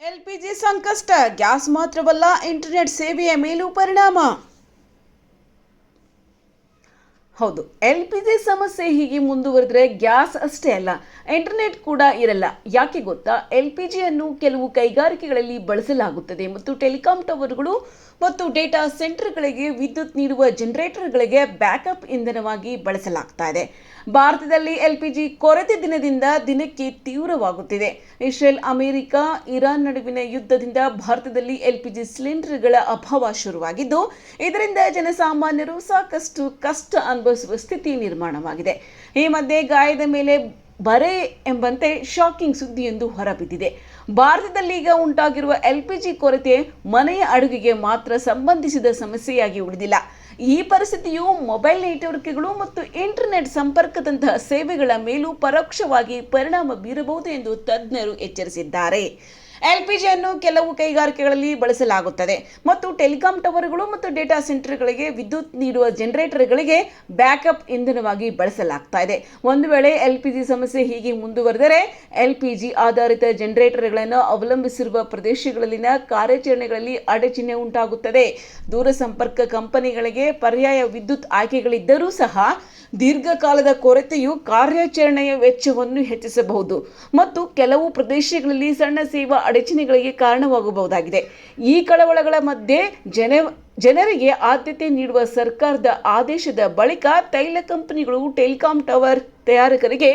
LPG ಸಂಕಷ್ಟ, gas ಮಾತ್ರವಲ್ಲ internet ಸೇವೆಯ ಮೇಲೂ ಪರಿಣಾಮ. ಹೌದು, ಎಲ್ಪಿಜಿ ಸಮಸ್ಯೆ ಹೀಗೆ ಮುಂದುವರೆದ್ರೆ ಗ್ಯಾಸ್ ಅಷ್ಟೇ ಅಲ್ಲ, ಇಂಟರ್ನೆಟ್ ಕೂಡ ಇರಲ್ಲ. ಯಾಕೆ ಗೊತ್ತಾ? ಎಲ್ಪಿಜಿಯನ್ನು ಕೆಲವು ಕೈಗಾರಿಕೆಗಳಲ್ಲಿ ಬಳಸಲಾಗುತ್ತದೆ ಮತ್ತು ಟೆಲಿಕಾಂ ಟವರ್ಗಳು ಮತ್ತು ಡೇಟಾ ಸೆಂಟರ್ಗಳಿಗೆ ವಿದ್ಯುತ್ ನೀಡುವ ಜನರೇಟರ್ಗಳಿಗೆ ಬ್ಯಾಕಪ್ ಇಂಧನವಾಗಿ ಬಳಸಲಾಗ್ತಾ ಇದೆ. ಭಾರತದಲ್ಲಿ ಎಲ್ಪಿಜಿ ಕೊರತೆ ದಿನದಿಂದ ದಿನಕ್ಕೆ ತೀವ್ರವಾಗುತ್ತಿದೆ. ಇಸ್ರೇಲ್, ಅಮೆರಿಕ, ಇರಾನ್ ನಡುವಿನ ಯುದ್ಧದಿಂದ ಭಾರತದಲ್ಲಿ ಎಲ್ಪಿಜಿ ಸಿಲಿಂಡರ್ಗಳ ಅಭಾವ ಶುರುವಾಗಿದ್ದು, ಇದರಿಂದ ಜನಸಾಮಾನ್ಯರು ಸಾಕಷ್ಟು ಕಷ್ಟ ಅನುಭವಿಸುವ ಸ್ಥಿತಿ ನಿರ್ಮಾಣವಾಗಿದೆ. ಈ ಮಧ್ಯೆ ಗಾಯದ ಮೇಲೆ ಬರೆ ಎಂಬಂತೆ ಶಾಕಿಂಗ್ ಸುದ್ದಿಯೊಂದು ಹೊರಬಿದ್ದಿದೆ. ಭಾರತದಲ್ಲಿ ಈಗ ಉಂಟಾಗಿರುವ ಎಲ್ಪಿಜಿ ಕೊರತೆ ಮನೆಯ ಅಡುಗೆಗೆ ಮಾತ್ರ ಸಂಬಂಧಿಸಿದ ಸಮಸ್ಯೆಯಾಗಿ ಉಳಿದಿಲ್ಲ. ಈ ಪರಿಸ್ಥಿತಿಯು ಮೊಬೈಲ್ ನೆಟ್ವರ್ಕ್ಗಳು ಮತ್ತು ಇಂಟರ್ನೆಟ್ ಸಂಪರ್ಕದಂತಹ ಸೇವೆಗಳ ಮೇಲೂ ಪರೋಕ್ಷವಾಗಿ ಪರಿಣಾಮ ಬೀರಬಹುದು ಎಂದು ತಜ್ಞರು ಎಚ್ಚರಿಸಿದ್ದಾರೆ. ಎಲ್ಪಿಜಿಯನ್ನು ಕೆಲವು ಕೈಗಾರಿಕೆಗಳಲ್ಲಿ ಬಳಸಲಾಗುತ್ತದೆ ಮತ್ತು ಟೆಲಿಕಾಂ ಟವರ್ಗಳು ಮತ್ತು ಡೇಟಾ ಸೆಂಟರ್ಗಳಿಗೆ ವಿದ್ಯುತ್ ನೀಡುವ ಜನರೇಟರ್ಗಳಿಗೆ ಬ್ಯಾಕಪ್ ಇಂಧನವಾಗಿ ಬಳಸಲಾಗ್ತಾ ಇದೆ. ಒಂದು ವೇಳೆ ಎಲ್ಪಿಜಿ ಸಮಸ್ಯೆ ಹೀಗೆ ಮುಂದುವರೆದರೆ ಎಲ್ಪಿಜಿ ಆಧಾರಿತ ಜನರೇಟರ್ಗಳನ್ನು ಅವಲಂಬಿಸಿರುವ ಪ್ರದೇಶಗಳಲ್ಲಿನ ಕಾರ್ಯಾಚರಣೆಗಳಲ್ಲಿ ಅಡಚಣೆ ಉಂಟಾಗುತ್ತದೆ. ದೂರಸಂಪರ್ಕ ಕಂಪನಿಗಳಿಗೆ ಪರ್ಯಾಯ ವಿದ್ಯುತ್ ಆಯ್ಕೆಗಳಿದ್ದರೂ ಸಹ ದೀರ್ಘಕಾಲದ ಕೊರತೆಯು ಕಾರ್ಯಾಚರಣೆಯ ವೆಚ್ಚವನ್ನು ಹೆಚ್ಚಿಸಬಹುದು ಮತ್ತು ಕೆಲವು ಪ್ರದೇಶಗಳಲ್ಲಿ ಸಣ್ಣ ಸೇವಾ ಅಡಚಣೆಗಳಿಗೆ ಕಾರಣವಾಗಬಹುದಾಗಿದೆ. ಈ ಕಳವಳಗಳ ಮಧ್ಯೆ ಜನರಿಗೆ ಆದ್ಯತೆ ನೀಡುವ ಸರ್ಕಾರದ ಆದೇಶದ ಬಳಿಕ ತೈಲ ಕಂಪನಿಗಳು ಟೆಲಿಕಾಂ ಟವರ್ ತಯಾರಕರಿಗೆ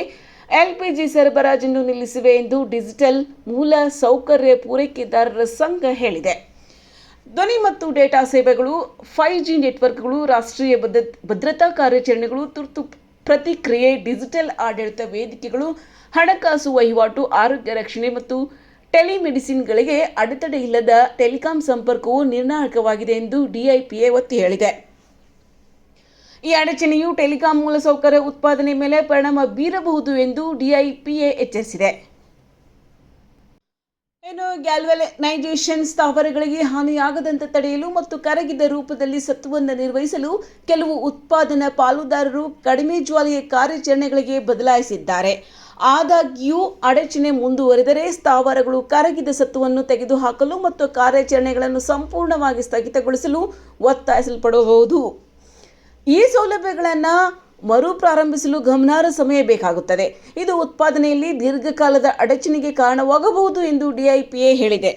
ಎಲ್ಪಿಜಿ ಸರಬರಾಜನ್ನು ನಿಲ್ಲಿಸಿವೆ ಎಂದು ಡಿಜಿಟಲ್ ಮೂಲ ಸೌಕರ್ಯ ಪೂರೈಕೆದಾರರ ಸಂಘ ಹೇಳಿದೆ. ಧ್ವನಿ ಮತ್ತು ಡೇಟಾ ಸೇವೆಗಳು, 5G ನೆಟ್ವರ್ಕ್ಗಳು, ರಾಷ್ಟ್ರೀಯ ಭದ್ರತಾ ಕಾರ್ಯಾಚರಣೆಗಳು, ತುರ್ತು ಪ್ರತಿಕ್ರಿಯೆ, ಡಿಜಿಟಲ್ ಆಡಳಿತ ವೇದಿಕೆಗಳು, ಹಣಕಾಸು ವಹಿವಾಟು, ಆರೋಗ್ಯ ರಕ್ಷಣೆ ಮತ್ತು ಟೆಲಿಮೆಡಿಸಿನ್ಗಳಿಗೆ ಅಡೆತಡೆ ಇಲ್ಲದ ಟೆಲಿಕಾಂ ಸಂಪರ್ಕವು ನಿರ್ಣಾಯಕವಾಗಿದೆ ಎಂದು ಡಿಐಪಿಎ ಒತ್ತಿ ಹೇಳಿದೆ. ಈ ಅಡಚಣೆಯು ಟೆಲಿಕಾಂ ಮೂಲಸೌಕರ್ಯ ಉತ್ಪಾದನೆ ಮೇಲೆ ಪರಿಣಾಮ ಬೀರಬಹುದು ಎಂದು ಡಿಐಪಿಎ ಎಚ್ಚರಿಸಿದೆ. ಗ್ಯಾಲ್ವನೈಜೇಷನ್ ಸ್ಥಾವರಗಳಿಗೆ ಹಾನಿಯಾಗದಂತೆ ತಡೆಯಲು ಮತ್ತು ಕರಗಿದ ರೂಪದಲ್ಲಿ ಸತ್ವವನ್ನು ನಿರ್ವಹಿಸಲು ಕೆಲವು ಉತ್ಪಾದನಾ ಪಾಲುದಾರರು ಕಡಿಮೆ ಜ್ವಾಲೆಯ ಕಾರ್ಯಾಚರಣೆಗಳಿಗೆ ಬದಲಾಯಿಸಿದ್ದಾರೆ. ಆದಾಗ್ಯೂ ಅಡಚಣೆ ಮುಂದುವರೆದರೆ ಸ್ಥಾವರಗಳು ಕರಗಿದ ಸತ್ವವನ್ನು ತೆಗೆದುಹಾಕಲು ಮತ್ತು ಕಾರ್ಯಾಚರಣೆಗಳನ್ನು ಸಂಪೂರ್ಣವಾಗಿ ಸ್ಥಗಿತಗೊಳಿಸಲು ಒತ್ತಾಯಿಸಲ್ಪಡಬಹುದು. ಈ ಸೌಲಭ್ಯಗಳನ್ನು ಮರುಪ್ರಾರಂಭಿಸಲು ಗಮನಾರ್ಹ ಸಮಯ ಬೇಕಾಗುತ್ತದೆ. ಇದು ಉತ್ಪಾದನೆಯಲ್ಲಿ ದೀರ್ಘಕಾಲದ ಅಡಚಣೆಗೆ ಕಾರಣವಾಗಬಹುದು ಎಂದು ಡಿಐಪಿಎ ಹೇಳಿದೆ.